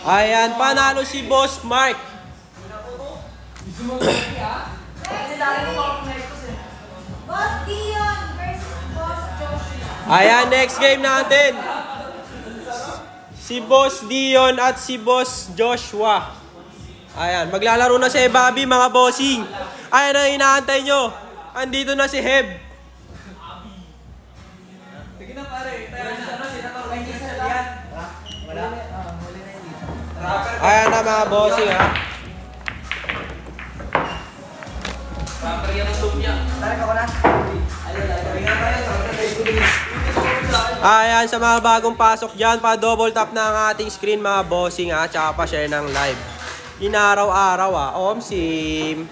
Ayan, panalo si Boss Mark. Boss Dion versus Boss Joshua. Ayan, next game natin. Si Boss Dion at si Boss Joshua. Ayan, maglalaro na si Bobby, mga bossing. Ayan ang inaantay nyo. Andito na si Heb. Sige na pare. Ayan na mga bossing, ha. Ayan, sa mga bagong pasok dyan, pa-double tap na ang ating screen, mga bossing, ha. Tsaka pa-share ng live. Inaraw-araw, ha. Omsim.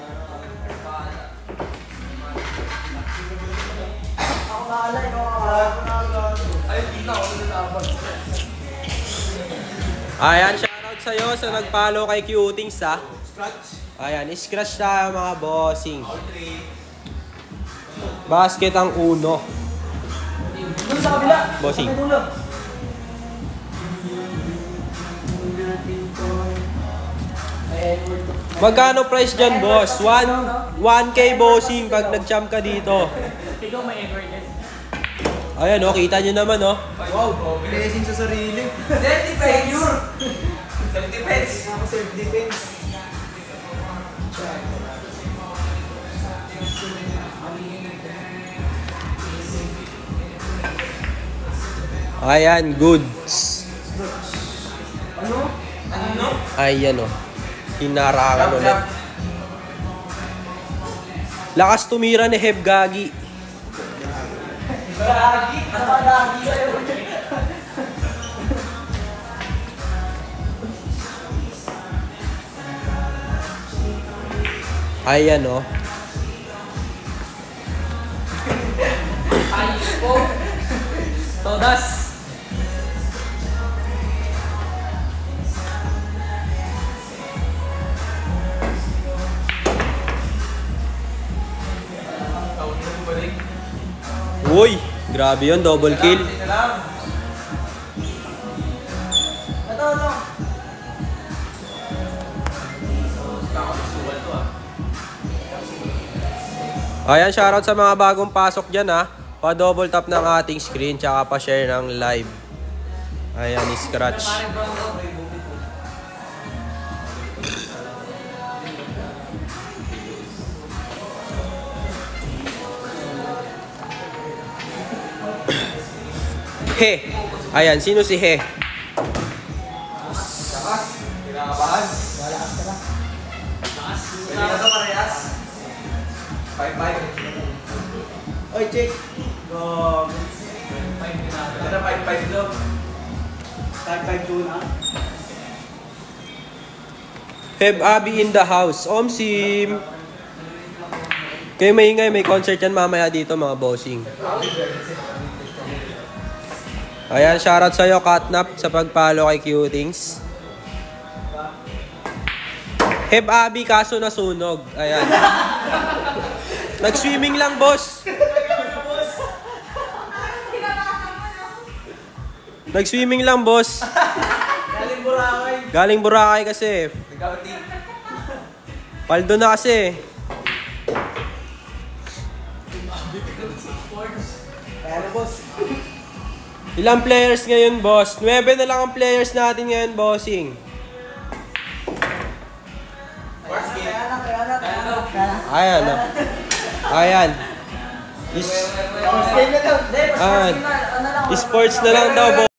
Ayan, shoutout sa'yo sa nag-follow kay Cutings, ha. Ayan, scratch tayo, mga bossing. Basket ang uno. Bossing. Magkano price dyan, boss? 1K bossing pag nag-champ ka dito. Ikaw may Edward. Ayan, oh, kita nyo naman, oh. Wow, blessing sa sarili. Self-defense. Self-defense. Self-defense. Ayan, goods. Ano? Ayan, oh. Hinarangan ulit. Lakas tumira ni Heb Gagi. Ayan, oh. Ayos po. Todas. Uy, grabe yun, double kill. Ayan, shoutout sa mga bagong pasok dyan, ha. Pa-double tap ng ating screen, tsaka pa-share ng live. Ayan, scratch. He. Ayan, sino si He? Kinakabahan. Malakas ka na. Pwede na ito parehas. 5-5. Oy, check. Go. 5-5 ito na 5-5 daw. 5-5-2 na. Heb Abi in the house. Omsim. Kayo maingay, may concert yan mamaya dito, mga bossing. Ayan, shoutout sa'yo, Katnap, sa pag-follow kay Cutings. Heb Abi, kaso nasunog. Ayan. Nag-swimming lang, boss. Nag-swimming lang, boss. Galing Boracay. Galing Boracay kasi. Nagkakati. Paldo na kasi. Kaya na, boss. Ilang players ngayon, boss? 9 na lang ang players natin ngayon, bossing. Ayan, oh. Ayan. Ayan. Sports na lang daw, boss.